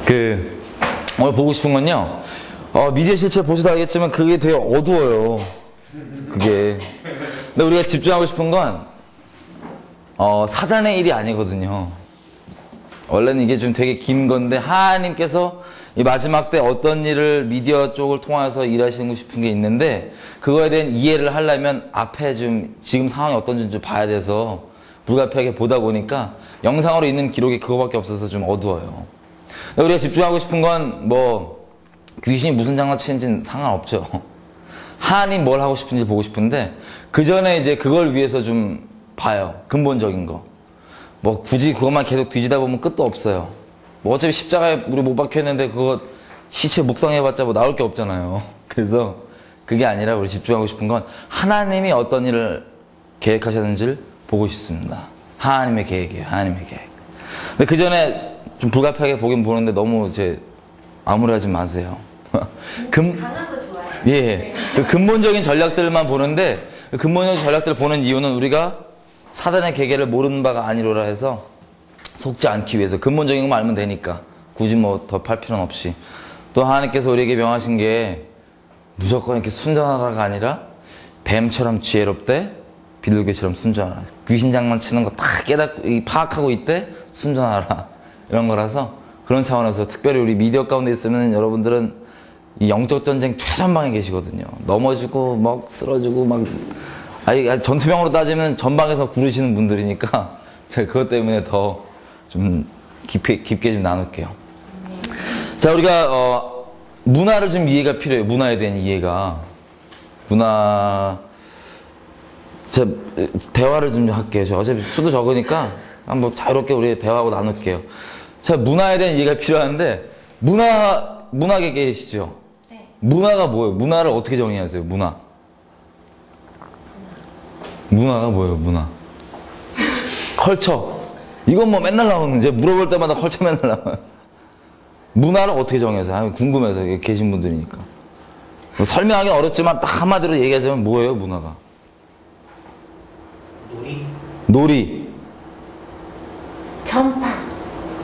오늘 보고 싶은 건요, 미디어 실체 보셔도 알겠지만 그게 되게 어두워요. 그게. 근데 우리가 집중하고 싶은 건, 사단의 일이 아니거든요. 원래는 이게 좀 되게 긴 건데, 하나님께서 이 마지막 때 어떤 일을 미디어 쪽을 통해서 일하시고 싶은 게 있는데, 그거에 대한 이해를 하려면 앞에 좀, 지금 상황이 어떤지 좀 봐야 돼서, 불가피하게 보다 보니까, 영상으로 있는 기록이 그거밖에 없어서 좀 어두워요. 우리가 집중하고 싶은 건 귀신이 무슨 장난치는지는 상관없죠. 하나님 뭘 하고 싶은지 보고 싶은데 그 전에 이제 그걸 위해서 좀 봐요. 근본적인 거. 굳이 그것만 계속 뒤지다 보면 끝도 없어요. 어차피 십자가에 우리 못 박혀있는데 그거 시체 묵상해봤자 나올 게 없잖아요. 그래서 그게 아니라 우리 집중하고 싶은 건 하나님이 어떤 일을 계획하셨는지를 보고 싶습니다. 하나님의 계획이에요. 하나님의 계획. 근데 그 전에 좀 불가피하게 보긴 보는데 너무 암울해하지 마세요. 강한 거 좋아요. 예. 네. 그 근본적인 전략들만 보는데 그 근본적인 전략들을 보는 이유는 우리가 사단의 계계를 모르는 바가 아니로라 해서 속지 않기 위해서 근본적인 것만 알면 되니까 굳이 더 팔 필요는 없이. 또 하나님께서 우리에게 명하신 게 무조건 이렇게 순전하라가 아니라 뱀처럼 지혜롭되 비둘기처럼 순전하라. 귀신 장난치는 거 다 파악하고 있대 순전하라. 이런 거라서 그런 차원에서 특별히 우리 미디어 가운데 있으면 여러분들은 이 영적 전쟁 최전방에 계시거든요. 넘어지고 쓰러지고 전투병으로 따지면 전방에서 구르시는 분들이니까 제가 그것 때문에 더 좀 깊게 좀 나눌게요. 자, 우리가 문화를 좀 이해가 필요해요. 문화에 대한 이해가. 제가 대화를 좀 할게요. 저 어차피 수도 적으니까 한번 자유롭게 우리 대화하고 나눌게요. 자, 문화에 대한 이해가 필요한데 문학에 계시죠? 네. 문화가 뭐예요? 문화를 어떻게 정의하세요? 문화가 뭐예요? 문화. 컬처. 이건 맨날 나오는, 이제 물어볼 때마다 컬처 맨날 나와요. 문화를 어떻게 정의하세요? 궁금해서 계신 분들이니까. 설명하기 어렵지만 딱 한마디로 얘기하자면 뭐예요? 문화가. 놀이.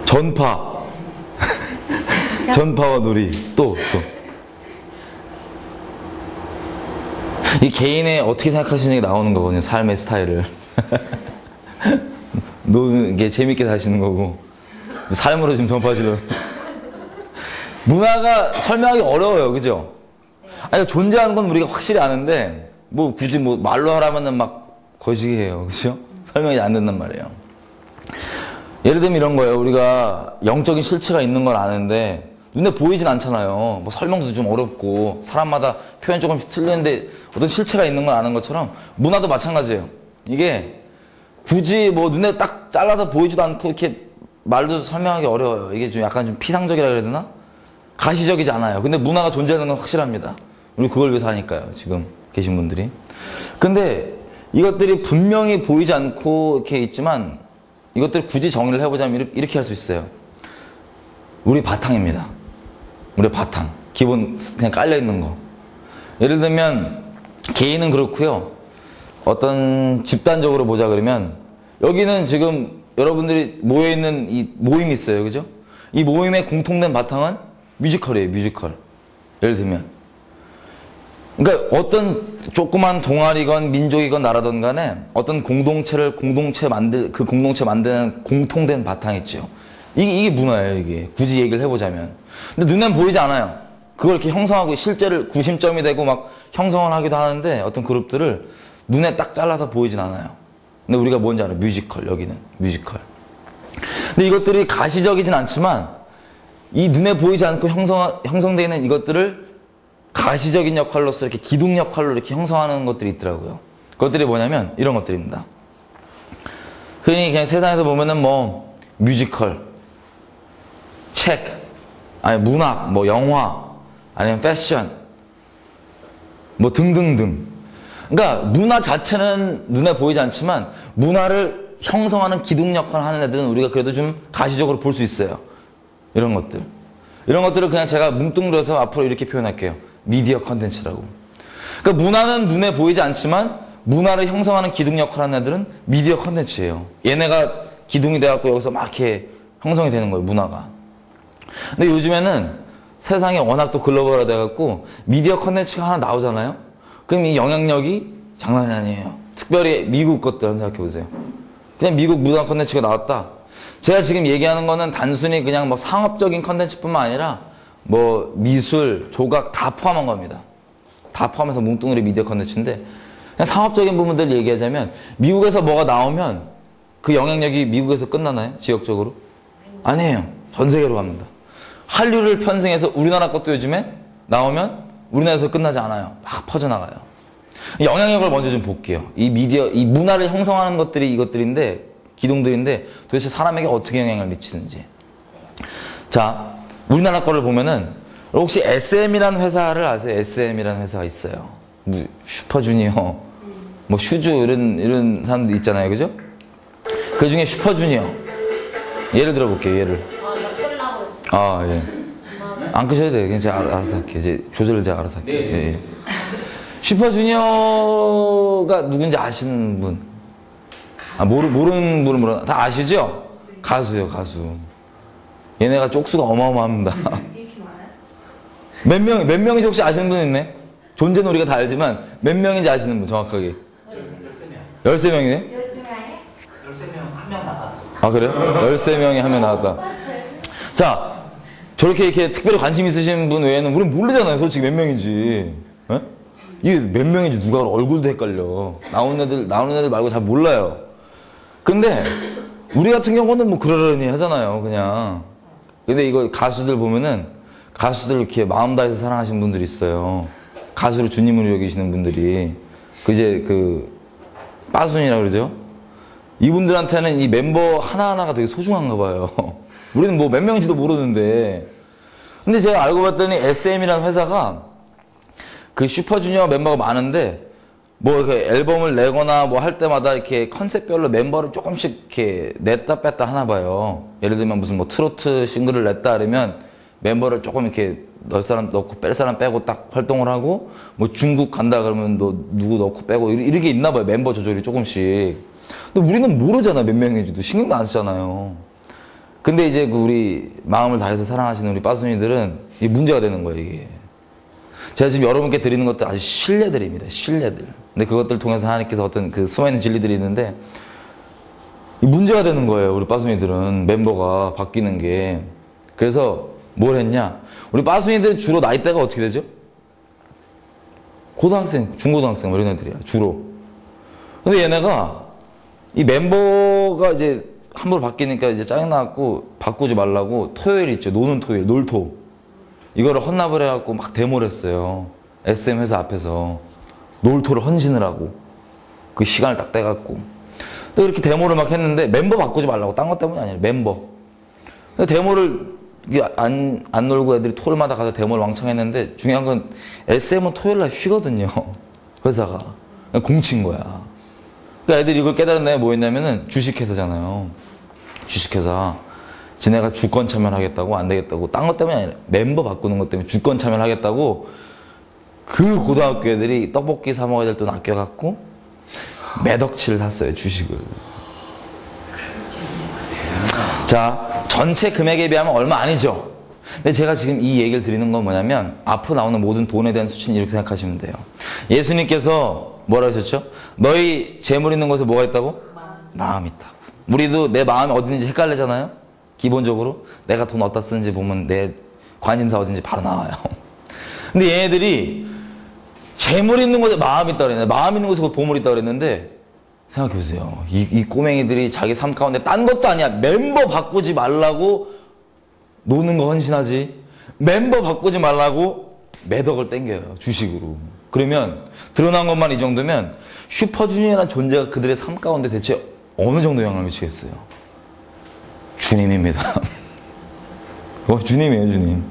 전파. 전파와 놀이. 또. 이 개인의 어떻게 생각하시는 게 나오는 거거든요. 삶의 스타일을. 노는 게 재밌게 사시는 거고. 삶으로 지금 전파하시려고. 문화가 설명하기 어려워요. 그죠? 아니, 존재하는 건 우리가 확실히 아는데, 굳이 말로 하라면은 거시기해요. 그죠? 설명이 안 된단 말이에요. 예를 들면 이런 거예요. 우리가 영적인 실체가 있는 걸 아는데 눈에 보이진 않잖아요. 설명도 좀 어렵고 사람마다 표현 조금씩 틀리는데 어떤 실체가 있는 걸 아는 것처럼 문화도 마찬가지예요. 이게 굳이 눈에 딱 잘라서 보이지도 않고 이렇게 말도 설명하기 어려워요. 이게 좀 약간 좀 피상적이라 그래야 되나? 가시적이지 않아요. 근데 문화가 존재하는 건 확실합니다. 우리 그걸 위해서 하니까요. 지금 계신 분들이. 근데 이것들이 분명히 보이지 않고 이렇게 있지만 이것들 굳이 정리를 해보자면 이렇게 할 수 있어요. 우리 바탕입니다. 우리 바탕. 기본 그냥 깔려있는 거. 예를 들면 개인은 그렇고요. 어떤 집단적으로 보자 그러면 여기는 지금 여러분들이 모여있는 이 모임이 있어요. 그죠? 이 모임의 공통된 바탕은 뮤지컬이에요. 뮤지컬. 예를 들면 그러니까 어떤 조그만 동아리건 민족이건 나라든 간에 어떤 공동체 만드는 공통된 바탕이 있죠. 이게 문화예요. 이게 굳이 얘기를 해보자면. 근데 눈엔 보이지 않아요. 그걸 이렇게 형성하고 실제를 구심점이 되고 형성을 하기도 하는데 어떤 그룹들을 눈에 딱 잘라서 보이진 않아요. 근데 우리가 뭔지 알아요. 뮤지컬. 여기는 뮤지컬. 근데 이것들이 가시적이진 않지만 이 눈에 보이지 않고 형성되어 있는 이것들을 가시적인 역할로서 이렇게 기둥 역할로 이렇게 형성하는 것들이 있더라고요. 그것들이 뭐냐면 이런 것들입니다. 흔히 그냥 세상에서 보면은 뮤지컬, 책, 아니 문학, 영화, 아니면 패션, 등등등. 그러니까 문화 자체는 눈에 보이지 않지만 문화를 형성하는 기둥 역할을 하는 애들은 우리가 그래도 좀 가시적으로 볼 수 있어요. 이런 것들. 이런 것들을 그냥 제가 뭉뚱그려서 앞으로 이렇게 표현할게요. 미디어 컨텐츠라고. 그러니까 문화는 눈에 보이지 않지만 문화를 형성하는 기둥 역할을 하는 애들은 미디어 컨텐츠예요. 얘네가 기둥이 돼갖고 여기서 이렇게 형성이 되는 거예요. 문화가. 근데 요즘에는 세상이 워낙 또 글로벌화 돼갖고 미디어 컨텐츠가 하나 나오잖아요? 그럼 이 영향력이 장난이 아니에요. 특별히 미국 것들 한번 생각해보세요. 그냥 미국 무단 컨텐츠가 나왔다. 제가 지금 얘기하는 거는 단순히 그냥 뭐 상업적인 컨텐츠뿐만 아니라 뭐 미술, 조각 다 포함한 겁니다. 다 포함해서 뭉뚱그리 미디어 컨텐츠인데 그냥 상업적인 부분들 얘기하자면 미국에서 뭐가 나오면 그 영향력이 미국에서 끝나나요? 지역적으로? 아니에요. 전 세계로 갑니다. 한류를 편승해서 우리나라 것도 요즘에 나오면 우리나라에서 끝나지 않아요. 막 퍼져나가요. 영향력을 먼저 좀 볼게요. 이 미디어, 이 문화를 형성하는 것들이 이것들인데, 기둥들인데 도대체 사람에게 어떻게 영향을 미치는지. 자, 우리나라 거를 보면은 혹시 SM이라는 회사를 아세요? SM이라는 회사가 있어요. 뭐 슈퍼주니어, 뭐 슈즈 이런 사람들 있잖아요, 그죠? 그 중에 슈퍼주니어. 예를 들어 볼게요, 예를. 아, 예. 안 끄셔도 돼요. 그냥 제가 알아서 할게요. 이제 조절을 제가 알아서 할게요. 예, 예. 슈퍼주니어가 누군지 아시는 분? 아, 모르는 분은 모르나? 다 아시죠? 가수요, 가수. 얘네가 쪽수가 어마어마합니다. 몇 명인지 혹시 아시는 분 있네? 존재는 우리가 다 알지만 몇 명인지 아시는 분 정확하게? 13명. 13명이네? 13명 한 명 나갔어. 아, 그래요? 13명이 한 명 나왔다. 자, 저렇게 이렇게 특별히 관심 있으신 분 외에는 우리는 모르잖아요, 솔직히 몇 명인지. 에? 이게 몇 명인지 누가 알아? 얼굴도 헷갈려. 나오는 애들 말고 잘 몰라요. 근데 우리 같은 경우는 뭐 그러려니 하잖아요, 그냥. 근데 이거 가수들 보면은 가수들 이렇게 마음 다해서 사랑하시는 분들이 있어요. 가수를 주님으로 여기시는 분들이. 빠순이라고 그러죠? 이분들한테는 이 멤버 하나하나가 되게 소중한가 봐요. 우리는 뭐 몇 명인지도 모르는데. 근데 제가 알고 봤더니 SM이라는 회사가 그 슈퍼주니어 멤버가 많은데 뭐 이렇게 앨범을 내거나 뭐 할 때마다 이렇게 컨셉별로 멤버를 조금씩 이렇게 냈다 뺐다 하나 봐요. 예를 들면 무슨 뭐 트로트 싱글을 냈다 그러면 멤버를 조금 이렇게 넣을 사람 넣고 뺄 사람 빼고 딱 활동을 하고 뭐 중국 간다 그러면 너 누구 넣고 빼고 이렇게 있나 봐요. 멤버 조절이 조금씩. 근데 우리는 모르잖아, 몇 명인지도. 신경도 안 쓰잖아요. 근데 이제 그 우리 마음을 다해서 사랑하시는 우리 빠순이들은 이게 문제가 되는 거예요, 이게. 제가 지금 여러분께 드리는 것들 아주 신뢰들입니다. 신뢰들. 근데 그것들 통해서 하나님께서 어떤 그 숨어있는 진리들이 있는데 이 문제가 되는 거예요, 우리 빠순이들은. 멤버가 바뀌는 게. 그래서 뭘 했냐? 우리 빠순이들 주로 나이대가 어떻게 되죠? 고등학생, 중고등학생 뭐 이런 애들이야, 주로. 근데 얘네가 이 멤버가 이제 함부로 바뀌니까 이제 짜증나갖고 바꾸지 말라고 토요일 있죠. 노는 토요일, 놀토. 이거를 헌납을 해갖고 막 데모를 했어요. SM 회사 앞에서. 놀토를 헌신을 하고. 그 시간을 딱 떼갖고. 근데 이렇게 데모를 막 했는데 멤버 바꾸지 말라고. 딴 것 때문이 아니라 멤버. 근데 데모를 안 놀고 애들이 토요일마다 가서 데모를 왕창 했는데 중요한 건 SM은 토요일날 쉬거든요. 회사가. 그냥 공친 거야. 그러니까 애들이 이걸 깨달은 다음에 뭐 했냐면은 주식회사잖아요. 주식회사. 지네가 주권 참여를 하겠다고 안 되겠다고. 딴 것 때문이 아니라 멤버 바꾸는 것 때문에 주권 참여를 하겠다고 그 고등학교 애들이 떡볶이 사 먹어야 될 돈 아껴갖고 몇 억치를 샀어요, 주식을. 자, 전체 금액에 비하면 얼마 아니죠? 근데 제가 지금 이 얘기를 드리는 건 뭐냐면 앞으로 나오는 모든 돈에 대한 수치는 이렇게 생각하시면 돼요. 예수님께서 뭐라 하셨죠? 너희 재물 있는 곳에 뭐가 있다고? 마음이 있다고. 우리도 내 마음이 어디 있는지 헷갈리잖아요? 기본적으로 내가 돈 어디다 쓰는지 보면 내 관심사 어딘지 바로 나와요. 근데 얘네들이 재물 있는 곳에 마음이 있다고 그랬는데 마음 있는 곳에 보물 있다고 그랬는데 생각해보세요. 이 꼬맹이들이 자기 삶 가운데 딴 것도 아니야. 멤버 바꾸지 말라고 노는 거 헌신하지. 멤버 바꾸지 말라고 매덕을 땡겨요, 주식으로. 그러면 드러난 것만 이 정도면 슈퍼주니어라는 존재가 그들의 삶 가운데 대체 어느 정도 영향을 미치겠어요? 주님입니다. 주님이에요, 주님.